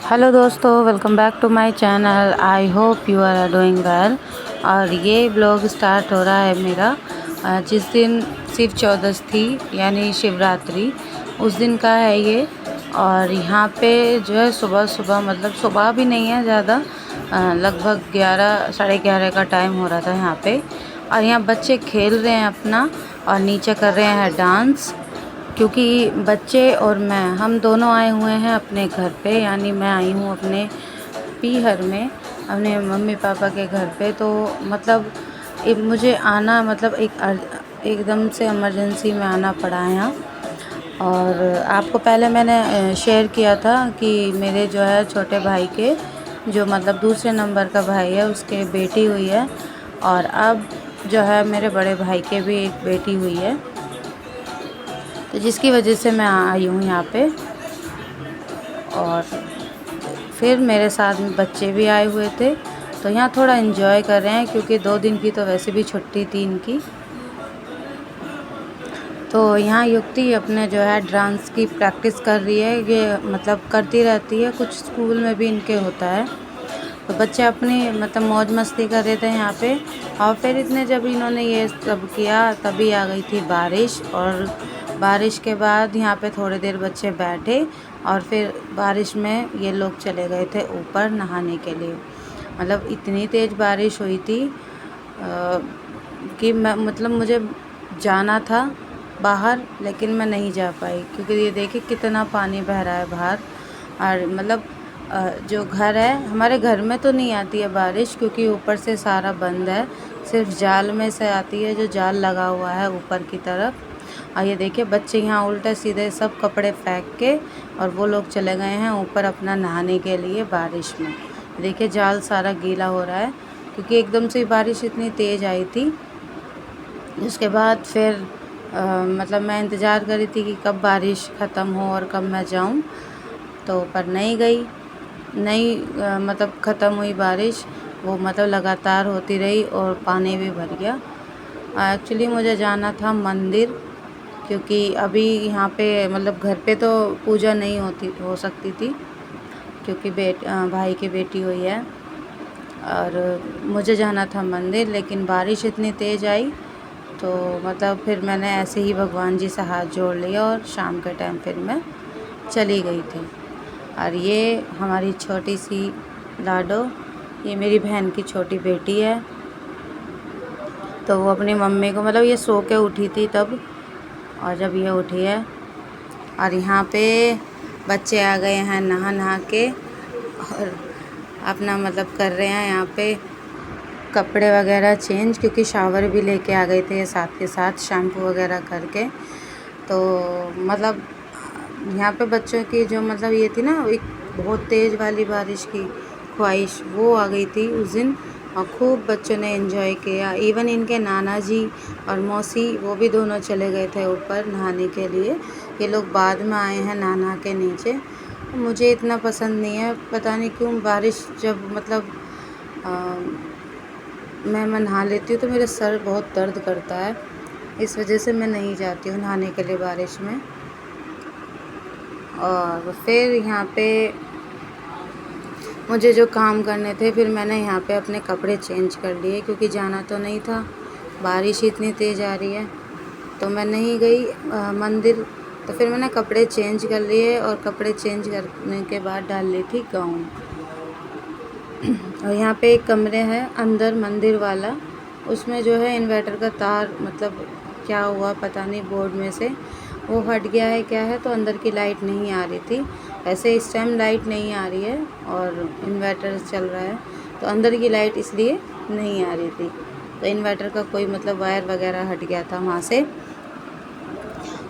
Hello दोस्तों, welcome back to my channel. I hope you are doing well. और ये blog start हो रहा है मेरा जिस दिन शिव चौदस थी यानी शिवरात्रि, उस दिन का है ये। और यहाँ पे जो है सुबह सुबह, मतलब सुबह भी नहीं है ज़्यादा, लगभग 11 साढ़े 11 का टाइम हो रहा था यहाँ पे। और यहाँ बच्चे खेल रहे हैं अपना और नीचे कर रहे हैं डांस, क्योंकि बच्चे और मैं हम दोनों आए हुए हैं अपने घर पे। यानी मैं आई हूँ अपने पीहर में, अपने मम्मी पापा के घर पे। तो मतलब मुझे आना, मतलब एकदम से इमरजेंसी में आना पड़ा है यहाँ। और आपको पहले मैंने शेयर किया था कि मेरे जो है छोटे भाई के, जो मतलब दूसरे नंबर का भाई है, उसके बेटी हुई है। और अब जो है मेरे बड़े भाई के भी एक बेटी हुई है, तो जिसकी वजह से मैं आई हूँ यहाँ पे। और फिर मेरे साथ में बच्चे भी आए हुए थे, तो यहाँ थोड़ा इन्जॉय कर रहे हैं, क्योंकि 2 दिन की तो वैसे भी छुट्टी थी इनकी। तो यहाँ युक्ति अपने जो है डांस की प्रैक्टिस कर रही है। ये मतलब करती रहती है, कुछ स्कूल में भी इनके होता है। तो बच्चे अपनी मतलब मौज मस्ती कर रहे थे यहाँ पे। और फिर इतने जब इन्होंने ये सब किया, तभी आ गई थी बारिश। और बारिश के बाद यहाँ पे थोड़ी देर बच्चे बैठे, और फिर बारिश में ये लोग चले गए थे ऊपर नहाने के लिए। मतलब इतनी तेज़ बारिश हुई थी कि मैं, मतलब मुझे जाना था बाहर, लेकिन मैं नहीं जा पाई, क्योंकि ये देखिए कितना पानी बह रहा है बाहर। और मतलब जो घर है, हमारे घर में तो नहीं आती है बारिश, क्योंकि ऊपर से सारा बंद है, सिर्फ जाल में से आती है, जो जाल लगा हुआ है ऊपर की तरफ। और ये देखिए बच्चे यहाँ उल्टे सीधे सब कपड़े फेंक के, और वो लोग चले गए हैं ऊपर अपना नहाने के लिए बारिश में। देखिए जाल सारा गीला हो रहा है, क्योंकि एकदम से बारिश इतनी तेज़ आई थी। उसके बाद फिर मतलब मैं इंतज़ार कर रही थी कि कब बारिश ख़त्म हो और कब मैं जाऊं, तो पर नहीं गई, नहीं मतलब ख़त्म हुई बारिश। वो मतलब लगातार होती रही और पानी भी भर गया। एक्चुअली मुझे जाना था मंदिर, क्योंकि अभी यहाँ पे मतलब घर पे तो पूजा नहीं हो सकती थी, क्योंकि भाई की बेटी हुई है। और मुझे जाना था मंदिर, लेकिन बारिश इतनी तेज़ आई, तो मतलब फिर मैंने ऐसे ही भगवान जी से हाथ जोड़ लिया, और शाम के टाइम फिर मैं चली गई थी। और ये हमारी छोटी सी लाडो, ये मेरी बहन की छोटी बेटी है। तो वो अपनी मम्मी को, मतलब ये सो के उठी थी तब, और जब ये उठी है। और यहाँ पे बच्चे आ गए हैं नहा नहा के, और अपना मतलब कर रहे हैं यहाँ पे कपड़े वगैरह चेंज, क्योंकि शावर भी लेके आ गए थे साथ के साथ, शैम्पू वगैरह करके। तो मतलब यहाँ पे बच्चों की जो मतलब ये थी ना, एक बहुत तेज़ वाली बारिश की ख्वाहिश, वो आ गई थी उस दिन। और खूब बच्चों ने एंजॉय किया। इवन इनके नाना जी और मौसी, वो भी दोनों चले गए थे ऊपर नहाने के लिए। ये लोग बाद में आए हैं नहा के नीचे। मुझे इतना पसंद नहीं है, पता नहीं क्यों। बारिश जब मतलब मैं नहा लेती हूँ तो मेरे सर बहुत दर्द करता है, इस वजह से मैं नहीं जाती हूँ नहाने के लिए बारिश में। और फिर यहाँ पे मुझे जो काम करने थे, फिर मैंने यहाँ पे अपने कपड़े चेंज कर लिए, क्योंकि जाना तो नहीं था, बारिश इतनी तेज़ आ रही है। तो मैं नहीं गई मंदिर। तो फिर मैंने कपड़े चेंज कर लिए, और कपड़े चेंज करने के बाद डाल ली थी गाउन। और यहाँ पे एक कमरे है अंदर मंदिर वाला, उसमें जो है इन्वर्टर का तार, मतलब क्या हुआ पता नहीं, बोर्ड में से वो हट गया है क्या है, तो अंदर की लाइट नहीं आ रही थी। ऐसे इस टाइम लाइट नहीं आ रही है और इन्वर्टर चल रहा है, तो अंदर की लाइट इसलिए नहीं आ रही थी। तो इन्वर्टर का कोई मतलब वायर वगैरह हट गया था वहाँ से।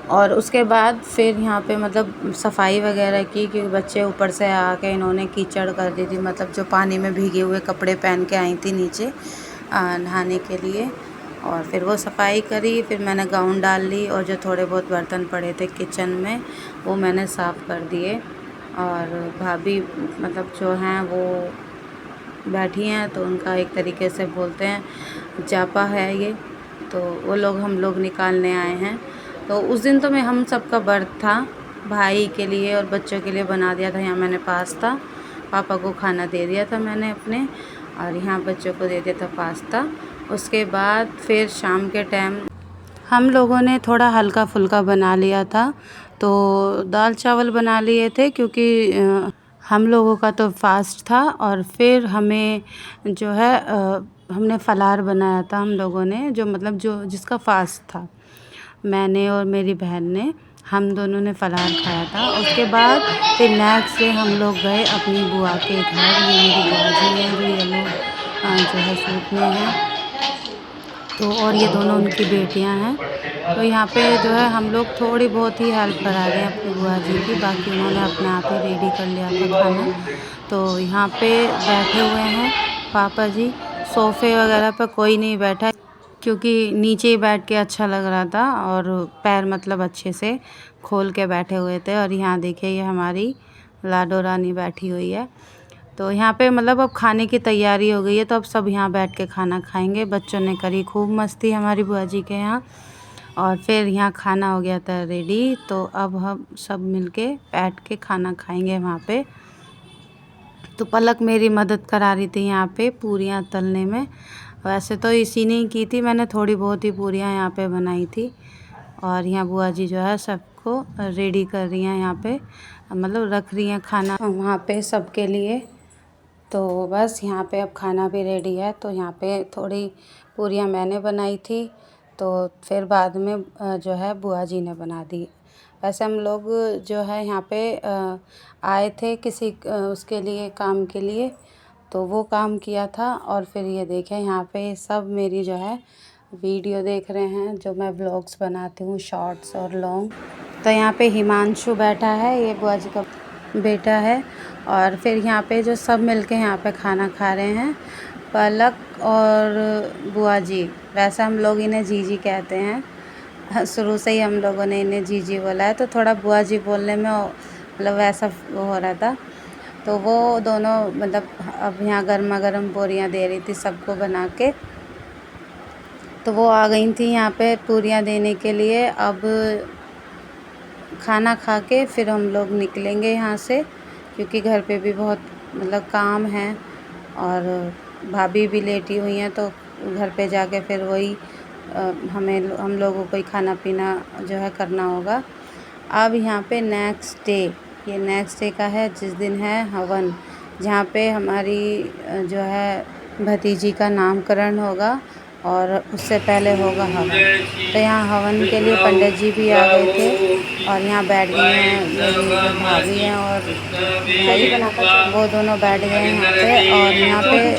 और उसके बाद फिर यहाँ पे मतलब सफाई वगैरह की, क्योंकि बच्चे ऊपर से आके इन्होंने कीचड़ कर दी थी, मतलब जो पानी में भीगे हुए कपड़े पहन के आई थी नीचे नहाने के लिए। और फिर वो सफाई करी, फिर मैंने गाउन डाल ली, और जो थोड़े बहुत बर्तन पड़े थे किचन में, वो मैंने साफ़ कर दिए। और भाभी मतलब जो हैं वो बैठी हैं, तो उनका एक तरीके से बोलते हैं जापा है ये, तो वो लोग हम लोग निकालने आए हैं। तो उस दिन तो मैं हम सबका व्रत था, भाई के लिए और बच्चों के लिए बना दिया था यहाँ मैंने पास्ता। पापा को खाना दे दिया था मैंने अपने, और यहाँ बच्चों को दे दिया था पास्ता। उसके बाद फिर शाम के टाइम हम लोगों ने थोड़ा हल्का फुल्का बना लिया था, तो दाल चावल बना लिए थे क्योंकि हम लोगों का तो फास्ट था। और फिर हमें जो है हमने फलाहार बनाया था हम लोगों ने, जो मतलब जो जिसका फास्ट था, मैंने और मेरी बहन ने, हम दोनों ने फलाहार खाया था। उसके बाद फिर नेक्स्ट डे हम लोग गए अपनी बुआ के घर। ये मेरी बुआ जी हैं जो येलो जो है सूट में हैं, तो और ये दोनों उनकी बेटियां हैं। तो यहाँ पे जो है हम लोग थोड़ी बहुत ही हेल्प करा रहे हैं अपनी बुआ जी की, बाकी उन्होंने अपने आप ही रेडी कर लिया था खाना। तो यहाँ पे बैठे हुए हैं पापा जी, सोफ़े वगैरह पर कोई नहीं बैठा क्योंकि नीचे ही बैठ के अच्छा लग रहा था, और पैर मतलब अच्छे से खोल के बैठे हुए थे। और यहाँ देखिए ये हमारी लाडो रानी बैठी हुई है। तो यहाँ पे मतलब अब खाने की तैयारी हो गई है, तो अब सब यहाँ बैठ के खाना खाएंगे। बच्चों ने करी खूब मस्ती हमारी बुआ जी के यहाँ, और फिर यहाँ खाना हो गया था रेडी। तो अब हम सब मिलके बैठ के खाना खाएंगे वहाँ पे। तो पलक मेरी मदद करा रही थी यहाँ पे पूरियाँ तलने में। वैसे तो इसी ने की थी, मैंने थोड़ी बहुत ही पूरियाँ यहाँ पे बनाई थी। और यहाँ बुआ जी जो है सबको रेडी कर रही हैं, यहाँ पे मतलब रख रही हैं खाना वहाँ पे सबके लिए। तो बस यहाँ पे अब खाना भी रेडी है। तो यहाँ पे थोड़ी पूरियाँ मैंने बनाई थी, तो फिर बाद में जो है बुआ जी ने बना दी। वैसे हम लोग जो है यहाँ पे आए थे किसी उसके लिए, काम के लिए, तो वो काम किया था। और फिर ये देखें यहाँ पे सब मेरी जो है वीडियो देख रहे हैं, जो मैं व्लॉग्स बनाती हूँ शॉर्ट्स और लॉन्ग। तो यहाँ पे हिमांशु बैठा है, ये बुआ जी का बेटा है। और फिर यहाँ पे जो सब मिलके यहाँ पे खाना खा रहे हैं, पलक और बुआ जी। वैसे हम लोग इन्हें जीजी कहते हैं, शुरू से ही हम लोगों ने इन्हें जीजी बोला है, तो थोड़ा बुआ जी बोलने में मतलब वैसा वो हो रहा था। तो वो दोनों मतलब अब यहाँ गर्मा गर्म पूरियाँ दे रही थी सबको बना के। तो वो आ गई थी यहाँ पे पूरियाँ देने के लिए। अब खाना खा के फिर हम लोग निकलेंगे यहाँ से, क्योंकि घर पे भी बहुत मतलब काम है, और भाभी भी लेटी हुई हैं, तो घर पे जाके फिर वही हम लोगों को ही खाना पीना जो है करना होगा। अब यहाँ पे नेक्स्ट डे, ये नेक्स्ट डे का है जिस दिन है हवन, जहाँ पे हमारी जो है भतीजी का नामकरण होगा, और उससे पहले होगा हवन। तो यहाँ हवन के लिए पंडित जी भी आ गए थे, और यहाँ बैठ गए हैं मेरी जो भाभी हैं और भाई, वो दोनों बैठ गए हैं यहाँ पे। और यहाँ पे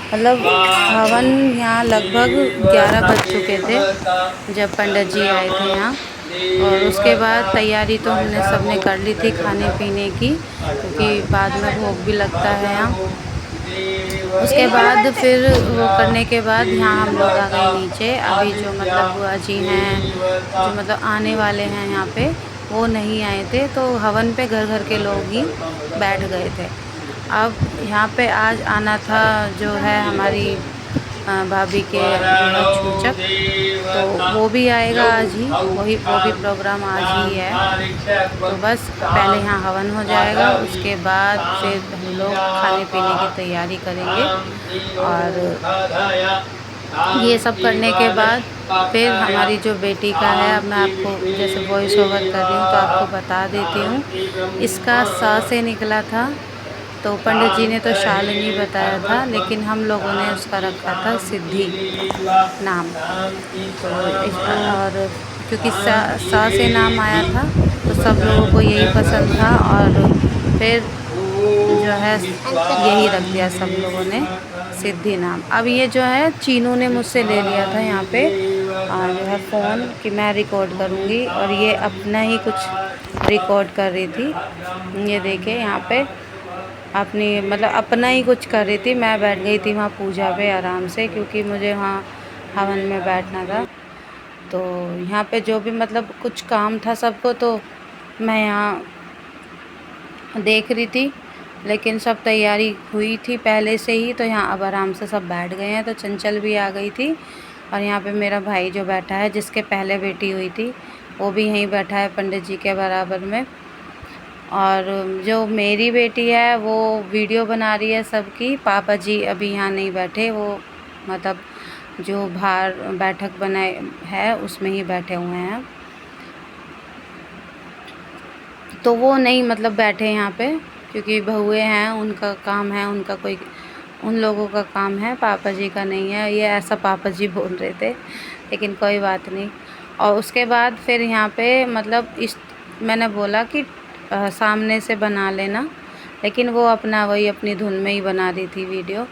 मतलब हवन यहाँ लगभग 11 बज चुके थे जब पंडित जी आए थे यहाँ। और उसके बाद तैयारी तो हमने सबने कर ली थी खाने पीने की, क्योंकि बाद में भोग भी लगता है यहाँ। उसके बाद फिर वो करने के बाद यहाँ हम लोग आ गए नीचे। अभी जो मतलब बुआ जी हैं, जो मतलब आने वाले हैं यहाँ पे, वो नहीं आए थे, तो हवन पे घर घर के लोग ही बैठ गए थे। अब यहाँ पे आज आना था जो है हमारी भाभी के छूचक, तो वो भी आएगा आज ही, वो भी प्रोग्राम आज ही है। तो बस पहले यहाँ हवन हो जाएगा, उसके बाद फिर हम लोग खाने पीने की तैयारी करेंगे। और ये सब करने के बाद फिर हमारी जो बेटी का है, अब मैं आपको जैसे वॉइस ओवर कर रही हूँ तो आपको बता देती हूँ। इसका सा से निकला था, तो पंडित जी ने तो शालिनी बताया था, लेकिन हम लोगों ने उसका रखा था सिद्धि नाम। तो और क्योंकि सा से नाम आया था, तो सब लोगों को यही पसंद था, और फिर जो है यही रख दिया सब लोगों ने, सिद्धि नाम। अब ये जो है चीनू ने मुझसे ले लिया था यहाँ पे जो है फ़ोन, कि मैं रिकॉर्ड करूँगी, और ये अपना ही कुछ रिकॉर्ड कर रही थी। ये देखिए यहाँ पे अपनी मतलब अपना ही कुछ कर रही थी। मैं बैठ गई थी वहाँ पूजा पे आराम से, क्योंकि मुझे वहाँ हवन में बैठना था। तो यहाँ पे जो भी मतलब कुछ काम था सबको, तो मैं यहाँ देख रही थी, लेकिन सब तैयारी हुई थी पहले से ही। तो यहाँ अब आराम से सब बैठ गए हैं। तो चंचल भी आ गई थी, और यहाँ पे मेरा भाई जो बैठा है, जिसके पहले बेटी हुई थी, वो भी यहीं बैठा है पंडित जी के बराबर में। और जो मेरी बेटी है वो वीडियो बना रही है सबकी। पापा जी अभी यहाँ नहीं बैठे, वो मतलब जो बाहर बैठक बनाए है उसमें ही बैठे हुए हैं, तो वो नहीं मतलब बैठे यहाँ पे, क्योंकि बहुएं हैं, उनका काम है, उनका कोई उन लोगों का काम है, पापा जी का नहीं है। ये ऐसा पापा जी बोल रहे थे, लेकिन कोई बात नहीं। और उसके बाद फिर यहाँ पे मतलब इस मैंने बोला कि सामने से बना लेना, लेकिन वो अपना वही अपनी धुन में ही बना रही थी वीडियो।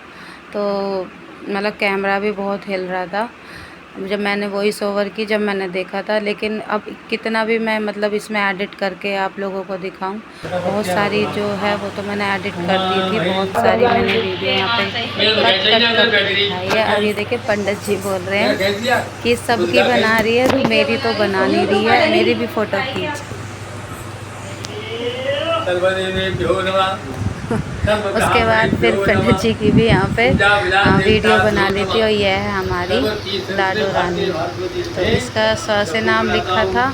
तो मतलब कैमरा भी बहुत हिल रहा था जब मैंने वॉइस ओवर की, जब मैंने देखा था। लेकिन अब कितना भी मैं मतलब इसमें एडिट करके आप लोगों को दिखाऊं, बहुत सारी जो है वो तो मैंने एडिट कर दी थी, बहुत सारी मैंने वीडियो यहाँ पे कट करके दिखाई है। अब ये देखिए पंडित जी बोल रहे हैं कि सबकी बना रही है तो मेरी तो बना नहीं रही है, मेरी भी फ़ोटो खींच। उसके बाद फिर पंडित जी की भी यहाँ पे वीडियो बना ली थी। और यह है हमारी लाडो रानी। तो इसका स से नाम लिखा था,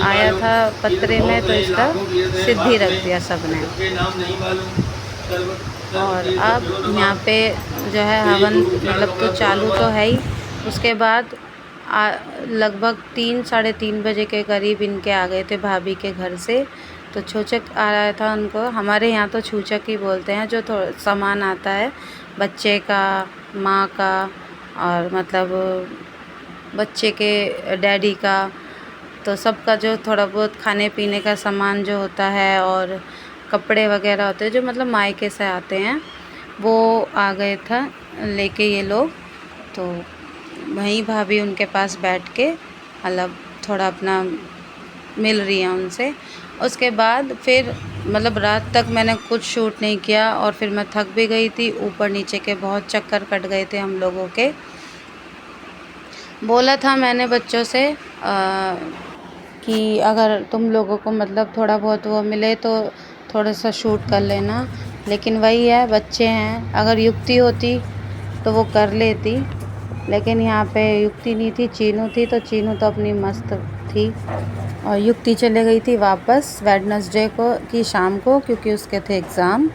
आया था पत्रे में, तो इसका सिद्धि रख दिया सबने। और अब यहाँ पे जो है हवन मतलब तो चालू तो है ही। उसके बाद लगभग 3-3:30 बजे के करीब इनके आ गए थे भाभी के घर से। तो छूचक आ रहा था उनको, हमारे यहाँ तो छूचक ही बोलते हैं, जो थोड़ा सामान आता है बच्चे का, माँ का, और मतलब बच्चे के डैडी का, तो सबका जो थोड़ा बहुत खाने पीने का सामान जो होता है और कपड़े वगैरह होते हैं जो मतलब मायके से आते हैं, वो आ गए था लेके ये लोग। तो वहीं भाभी उनके पास बैठ के मतलब थोड़ा अपना मिल रही है उनसे। उसके बाद फिर मतलब रात तक मैंने कुछ शूट नहीं किया, और फिर मैं थक भी गई थी, ऊपर नीचे के बहुत चक्कर कट गए थे हम लोगों के। बोला था मैंने बच्चों से कि अगर तुम लोगों को मतलब थोड़ा बहुत वो मिले तो थोड़ा सा शूट कर लेना, लेकिन वही है, बच्चे हैं, अगर युक्ति होती तो वो कर लेती, लेकिन यहाँ पे युक्ति नहीं थी, चीनू थी। तो चीनू तो अपनी मस्त थी, और युक्ति चले गई थी वापस वेडनेसडे को की शाम को, क्योंकि उसके थे एग्ज़ाम।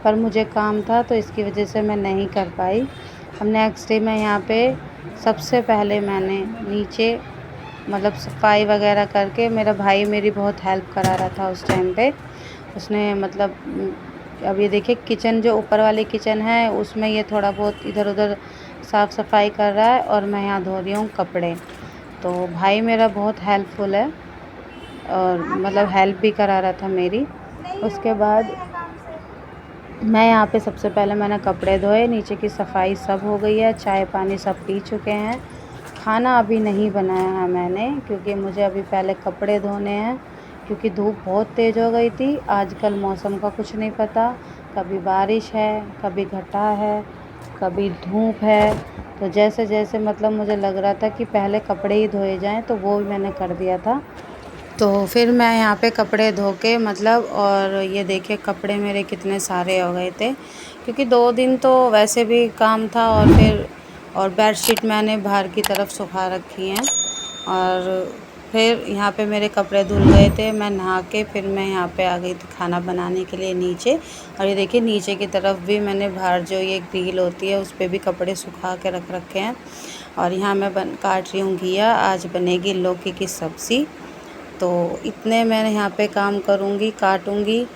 पर मुझे काम था तो इसकी वजह से मैं नहीं कर पाई। अब नेक्स्ट डे मैं यहाँ पे सबसे पहले मैंने नीचे मतलब सफाई वगैरह करके, मेरा भाई मेरी बहुत हेल्प करा रहा था उस टाइम पे। उसने मतलब अब ये देखिए किचन जो ऊपर वाली किचन है उसमें ये थोड़ा बहुत इधर उधर साफ़ सफाई कर रहा है, और मैं यहाँ धो रही हूँ कपड़े। तो भाई मेरा बहुत हेल्पफुल है, और मतलब हेल्प भी करा रहा था मेरी। उसके बाद मैं यहाँ पे सबसे पहले मैंने कपड़े धोए, नीचे की सफाई सब हो गई है, चाय पानी सब पी चुके हैं। खाना अभी नहीं बनाया है मैंने, क्योंकि मुझे अभी पहले कपड़े धोने हैं, क्योंकि धूप बहुत तेज़ हो गई थी। आजकल मौसम का कुछ नहीं पता, कभी बारिश है, कभी घटा है, कभी धूप है। तो जैसे जैसे मतलब मुझे लग रहा था कि पहले कपड़े ही धोए जाएं, तो वो भी मैंने कर दिया था। तो फिर मैं यहाँ पे कपड़े धो के मतलब, और ये देखिए कपड़े मेरे कितने सारे हो गए थे, क्योंकि 2 दिन तो वैसे भी काम था, और बेडशीट मैंने बाहर की तरफ सुखा रखी हैं। और फिर यहाँ पे मेरे कपड़े धुल गए थे, मैं नहा के फिर मैं यहाँ पे आ गई थी खाना बनाने के लिए नीचे। और ये देखिए नीचे की तरफ भी मैंने बाहर जो ये ग्रिल होती है उस पर भी कपड़े सुखा के रख रखे हैं। और यहाँ मैं काट रही हूँ घिया, आज बनेगी लौकी की सब्ज़ी। तो इतने मैं यहाँ पे काम करूँगी, काटूँगी।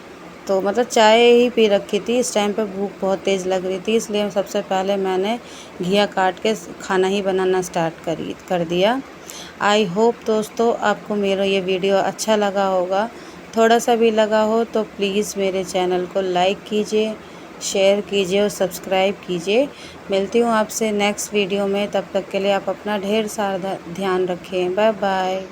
तो मतलब चाय ही पी रखी थी, इस टाइम पे भूख बहुत तेज़ लग रही थी, इसलिए सबसे पहले मैंने घिया काट के खाना ही बनाना स्टार्ट कर दिया। आई होप दोस्तों आपको मेरा ये वीडियो अच्छा लगा होगा। थोड़ा सा भी लगा हो तो प्लीज़ मेरे चैनल को लाइक कीजिए, शेयर कीजिए और सब्सक्राइब कीजिए। मिलती हूँ आपसे नेक्स्ट वीडियो में, तब तक के लिए आप अपना ढेर सारा ध्यान रखें। Bye bye.